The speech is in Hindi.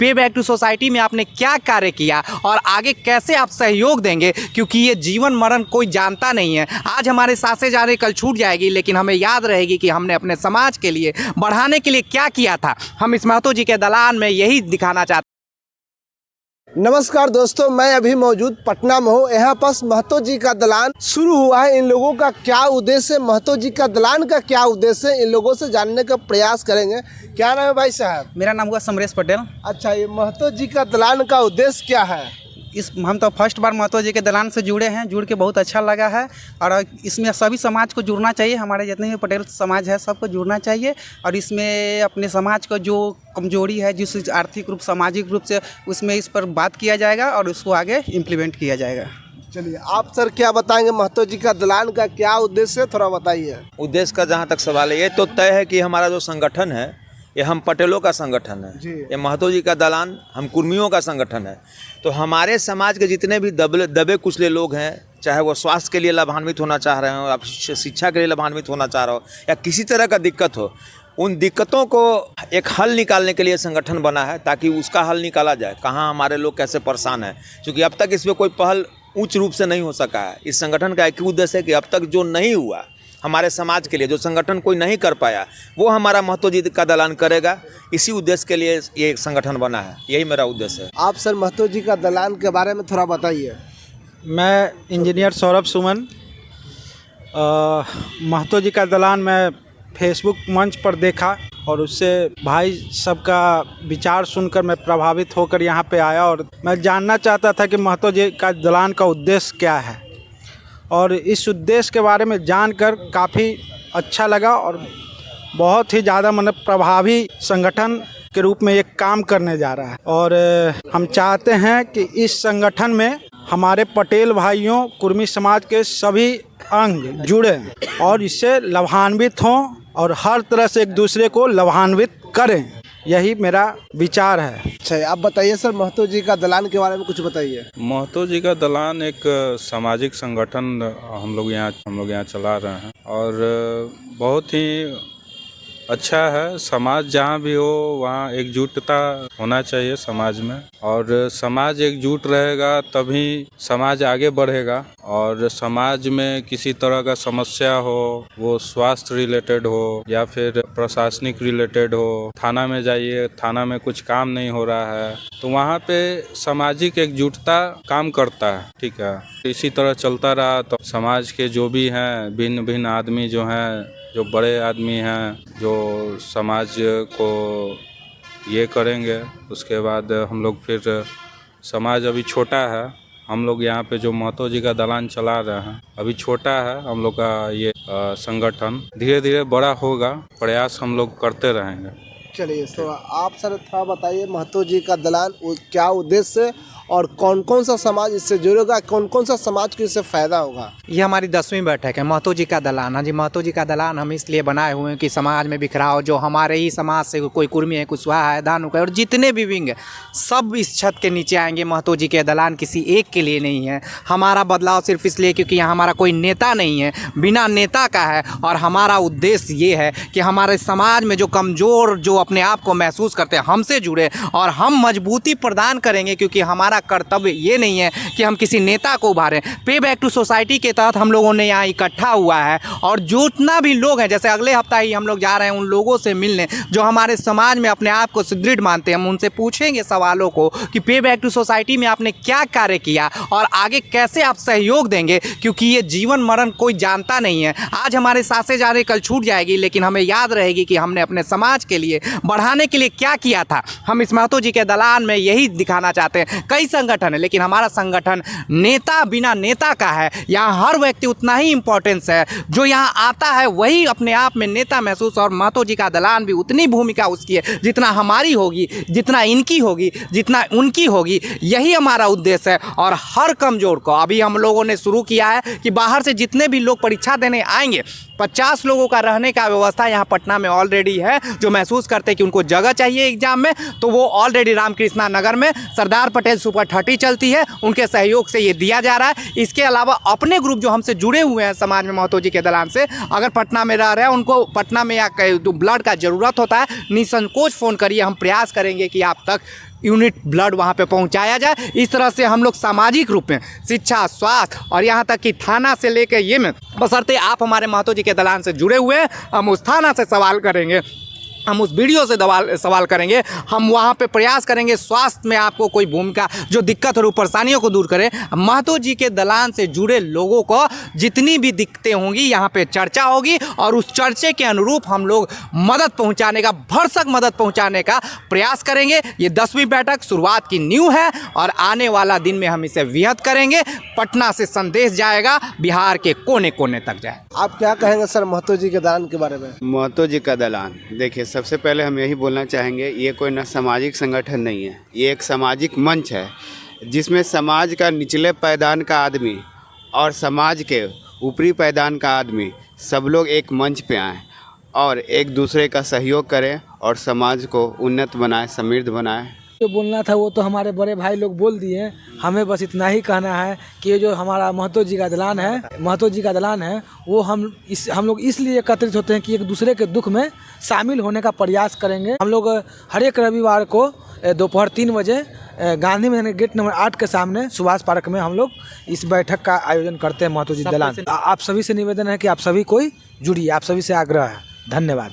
पे बैक टू सोसाइटी में आपने क्या कार्य किया और आगे कैसे आप सहयोग देंगे, क्योंकि ये जीवन मरण कोई जानता नहीं है। आज हमारे सांसें जा रही, कल छूट जाएगी, लेकिन हमें याद रहेगी कि हमने अपने समाज के लिए बढ़ाने के लिए क्या किया था। हम इस महतो जी के दलान में यही दिखाना चाहते हैं। नमस्कार दोस्तों, मैं अभी मौजूद पटना में हूँ। यहाँ पास महतो जी का दलान शुरू हुआ है। इन लोगों का क्या उद्देश्य है, महतो जी का दलान का क्या उद्देश्य है, इन लोगों से जानने का प्रयास करेंगे। क्या नाम है भाई साहब? मेरा नाम हुआ समरेश पटेल। अच्छा, ये महतो जी का दलान का उद्देश्य क्या है? हम तो फर्स्ट बार महतो जी के दलान से जुड़े हैं, जुड़ के बहुत अच्छा लगा है। और इसमें सभी समाज को जुड़ना चाहिए, हमारे जितने भी पटेल समाज है सबको जुड़ना चाहिए। और इसमें अपने समाज को जो कमजोरी है, जिस आर्थिक रूप सामाजिक रूप से, उसमें इस पर बात किया जाएगा और उसको आगे इम्प्लीमेंट किया जाएगा। चलिए, आप सर क्या बताएंगे, महतो जी का दलान का क्या उद्देश्य है, थोड़ा बताइए। उद्देश्य का जहाँ तक सवाल है, ये तो तय है कि हमारा जो संगठन है ये हम पटेलों का संगठन है। ये महतो जी का दलान हम कुर्मियों का संगठन है। तो हमारे समाज के जितने भी दबे कुचले लोग हैं, चाहे वो स्वास्थ्य के लिए लाभान्वित होना चाह रहे हो, आप शिक्षा के लिए लाभान्वित होना चाह रहे हो, या किसी तरह का दिक्कत हो, उन दिक्कतों को एक हल निकालने के लिए संगठन बना है, ताकि उसका हल निकाला जाए। कहाँ हमारे लोग कैसे परेशान हैं, क्योंकि अब तक इसमें कोई पहल उच्च रूप से नहीं हो सका है। इस संगठन का एक उद्देश्य है कि अब तक जो नहीं हुआ हमारे समाज के लिए, जो संगठन कोई नहीं कर पाया, वो हमारा महतो जी का दलान करेगा। इसी उद्देश्य के लिए ये संगठन बना है, यही मेरा उद्देश्य है। आप सर महतो जी का दलान के बारे में थोड़ा बताइए। मैं इंजीनियर सौरभ सुमन। महतो जी का दलान मैं फेसबुक मंच पर देखा और उससे भाई सबका विचार सुनकर मैं प्रभावित होकर यहाँ पे आया और मैं जानना चाहता था कि महतो जी का दलान का उद्देश्य क्या है। और इस उद्देश्य के बारे में जानकर काफ़ी अच्छा लगा और बहुत ही ज़्यादा मतलब प्रभावी संगठन के रूप में ये काम करने जा रहा है। और हम चाहते हैं कि इस संगठन में हमारे पटेल भाइयों, कुर्मी समाज के सभी अंग जुड़ें और इससे लाभान्वित हों और हर तरह से एक दूसरे को लाभान्वित करें। यही मेरा विचार है। अच्छा, आप बताइए सर, महतो जी का दलान के बारे में कुछ बताइए। महतो जी का दलान एक सामाजिक संगठन हम लोग यहाँ चला रहे हैं और बहुत ही अच्छा है। समाज जहाँ भी हो वहाँ एकजुटता होना चाहिए समाज में, और समाज एकजुट रहेगा तभी समाज आगे बढ़ेगा। और समाज में किसी तरह का समस्या हो, वो स्वास्थ्य रिलेटेड हो या फिर प्रशासनिक रिलेटेड हो, थाना में जाइए, थाना में कुछ काम नहीं हो रहा है, तो वहाँ पे सामाजिक एकजुटता काम करता है। ठीक है, इसी तरह चलता रहा तो समाज के जो भी हैं भिन्न भिन्न आदमी जो हैं, जो बड़े आदमी हैं, जो समाज को ये करेंगे, उसके बाद हम लोग फिर समाज अभी छोटा है, हम लोग यहाँ पे जो महतो जी का दलान चला रहे हैं अभी छोटा है। हम लोग का ये संगठन धीरे धीरे बड़ा होगा, प्रयास हम लोग करते रहेंगे। चलिए, तो आप सर थोड़ा बताइए, महतो जी का दलान क्या उद्देश्य है और कौन कौन सा समाज इससे जुड़ेगा, कौन कौन सा समाज को इससे फ़ायदा होगा? ये हमारी 10वीं बैठक है महतो जी का दलान। हाँ जी, महतो जी का दलान हम इसलिए बनाए हुए हैं कि समाज में बिखराव, जो हमारे ही समाज से कोई कुर्मी है, कुछ स्वाहा है, दानुक है, और जितने भी विंग है सब इस छत के नीचे आएंगे। महतो जी के दलान किसी एक के लिए नहीं है। हमारा बदलाव सिर्फ इसलिए क्योंकि यहाँ हमारा कोई नेता नहीं है, बिना नेता का है। और हमारा उद्देश्य ये है कि हमारे समाज में जो कमज़ोर, जो अपने आप को महसूस करते हैं, हमसे जुड़े और हम मजबूती प्रदान करेंगे। क्योंकि हमारा कर्तव्य ये नहीं है कि हम किसी नेता को उभारें। पे बैक टू सोसाइटी के तहत हम लोगों ने यहाँ इकट्ठा हुआ है और जितना भी लोग हैं, जैसे अगले हफ्ता ही हम लोग जा रहे हैं उन लोगों से मिलने जो हमारे समाज में अपने आप को सुदृढ़ मानते हैं। हम उनसे पूछेंगे सवालों को कि पे बैक टू सोसाइटी में आपने क्या कार्य किया और आगे कैसे आप सहयोग देंगे, क्योंकि ये जीवन मरण कोई जानता नहीं है। आज हमारे सांसें जा रही, कल छूट जाएगी, लेकिन हमें याद रहेगी कि हमने अपने समाज के लिए बढ़ाने के लिए क्या किया था। हम इस महतो जी के दलान में यही दिखाना चाहते हैं। कई संगठन है, लेकिन हमारा संगठन नेता बिना नेता का है। यहाँ हर व्यक्ति उतना ही इम्पोर्टेंस है, जो यहाँ आता है वही अपने आप में नेता महसूस, और महतो जी का दलान भी उतनी भूमिका उसकी है जितना हमारी होगी, जितना इनकी होगी, जितना उनकी होगी। यही हमारा उद्देश्य है। और हर कमजोर को अभी हम लोगों ने शुरू किया है कि बाहर से जितने भी लोग परीक्षा देने आएंगे, 50 लोगों का रहने का व्यवस्था यहाँ पटना में ऑलरेडी है। जो महसूस करते हैं कि उनको जगह चाहिए एग्जाम में, तो वो ऑलरेडी रामकृष्णा नगर में सरदार पटेल सुपर 30 चलती है, उनके सहयोग से ये दिया जा रहा है। इसके अलावा अपने ग्रुप जो हमसे जुड़े हुए हैं समाज में महतो जी के दलान से, अगर पटना में रह रहे हैं, उनको पटना में या ब्लड का ज़रूरत होता है, निसंकोच फ़ोन करिए। हम प्रयास करेंगे कि आप तक यूनिट ब्लड वहाँ पे पहुँचाया जाए। इस तरह से हम लोग सामाजिक रूप में शिक्षा, स्वास्थ्य और यहाँ तक कि थाना से लेकर ये में, बशर्ते आप हमारे महतो जी के दलान से जुड़े हुए हैं, हम उस थाना से सवाल करेंगे, हम उस वीडियो से सवाल करेंगे, हम वहाँ पे प्रयास करेंगे स्वास्थ्य में आपको कोई भूमिका जो दिक्कत और परेशानियों को दूर करे। महतो जी के दलान से जुड़े लोगों को जितनी भी दिक्कतें होंगी यहाँ पे चर्चा होगी और उस चर्चे के अनुरूप हम लोग मदद पहुँचाने का, भरसक मदद पहुँचाने का प्रयास करेंगे। ये 10वीं बैठक शुरुआत की नींव है और आने वाला दिन में हम इसे वृहद करेंगे। पटना से संदेश जाएगा, बिहार के कोने कोने तक जाए। आप क्या कहेंगे सर महतो जी के दलान के बारे में? महतो जी का दलान, देखिए सबसे पहले हम यही बोलना चाहेंगे, ये कोई न सामाजिक संगठन नहीं है, ये एक सामाजिक मंच है जिसमें समाज का निचले पायदान का आदमी और समाज के ऊपरी पायदान का आदमी सब लोग एक मंच पे आएँ और एक दूसरे का सहयोग करें और समाज को उन्नत बनाए, समृद्ध बनाए। जो बोलना था वो तो हमारे बड़े भाई लोग बोल दिए। हमें बस इतना ही कहना है कि ये जो हमारा महतो जी का दलान है वो हम लोग इसलिए एकत्रित होते हैं कि एक दूसरे के दुख में शामिल होने का प्रयास करेंगे। हम लोग हर एक रविवार को दोपहर 3 बजे गांधी मैदान गेट नंबर 8 के सामने सुभाष पार्क में हम लोग इस बैठक का आयोजन करते हैं महतो जी दलान। आप सभी से निवेदन है कि आप सभी कोई जुड़िए, आप सभी से आग्रह है। धन्यवाद।